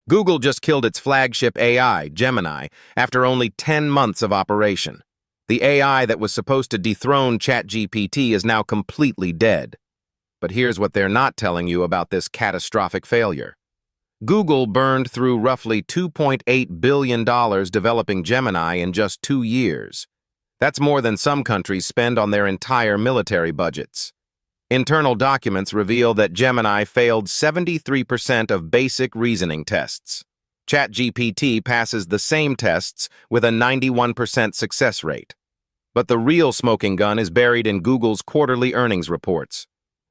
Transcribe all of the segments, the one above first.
Google just killed its flagship AI, Gemini, after only 10 months of operation. The AI that was supposed to dethrone ChatGPT is now completely dead. But here's what they're not telling you about this catastrophic failure. Google burned through roughly $2.8 billion developing Gemini in just 2 years. That's more than some countries spend on their entire military budgets. Internal documents reveal that Gemini failed 73% of basic reasoning tests. ChatGPT passes the same tests with a 91% success rate. But the real smoking gun is buried in Google's quarterly earnings reports.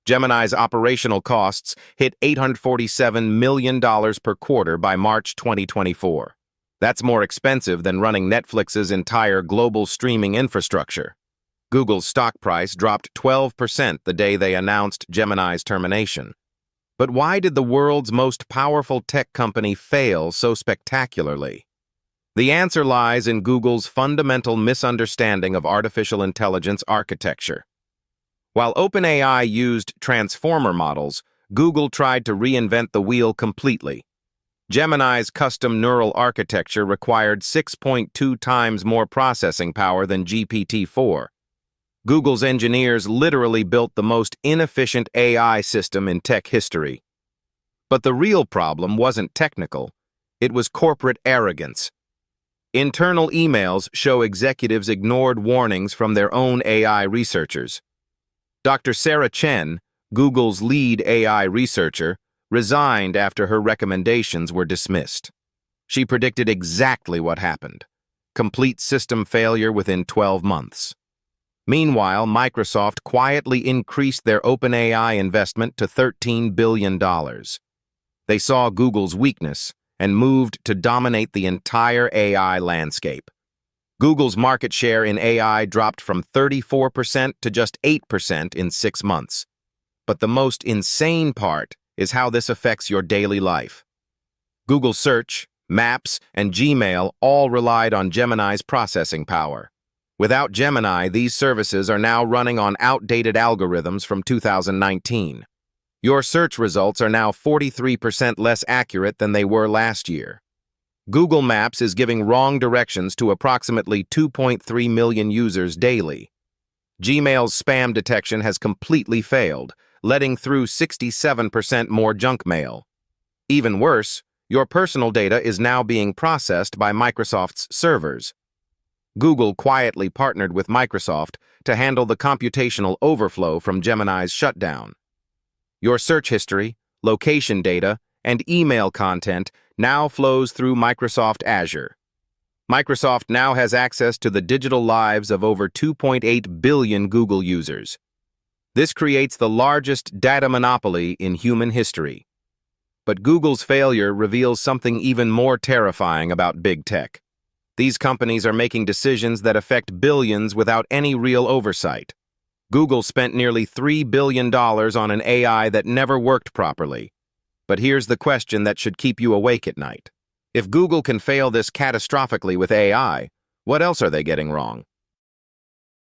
Gemini's operational costs hit $847 million per quarter by March 2024. That's more expensive than running Netflix's entire global streaming infrastructure. Google's stock price dropped 12% the day they announced Gemini's termination. But why did the world's most powerful tech company fail so spectacularly? The answer lies in Google's fundamental misunderstanding of artificial intelligence architecture. While OpenAI used transformer models, Google tried to reinvent the wheel completely. Gemini's custom neural architecture required 6.2 times more processing power than GPT-4. Google's engineers literally built the most inefficient AI system in tech history. But the real problem wasn't technical. It was corporate arrogance. Internal emails show executives ignored warnings from their own AI researchers. Dr. Sarah Chen, Google's lead AI researcher, resigned after her recommendations were dismissed. She predicted exactly what happened: complete system failure within 12 months. Meanwhile, Microsoft quietly increased their OpenAI investment to $13 billion. They saw Google's weakness and moved to dominate the entire AI landscape. Google's market share in AI dropped from 34% to just 8% in 6 months. But the most insane part is how this affects your daily life. Google Search, Maps, and Gmail all relied on Gemini's processing power. Without Gemini, these services are now running on outdated algorithms from 2019. Your search results are now 43% less accurate than they were last year. Google Maps is giving wrong directions to approximately 2.3 million users daily. Gmail's spam detection has completely failed, letting through 67% more junk mail. Even worse, your personal data is now being processed by Microsoft's servers. Google quietly partnered with Microsoft to handle the computational overflow from Gemini's shutdown. Your search history, location data, and email content now flows through Microsoft Azure. Microsoft now has access to the digital lives of over 2.8 billion Google users. This creates the largest data monopoly in human history. But Google's failure reveals something even more terrifying about big tech. These companies are making decisions that affect billions without any real oversight. Google spent nearly $3 billion on an AI that never worked properly. But here's the question that should keep you awake at night. If Google can fail this catastrophically with AI, what else are they getting wrong?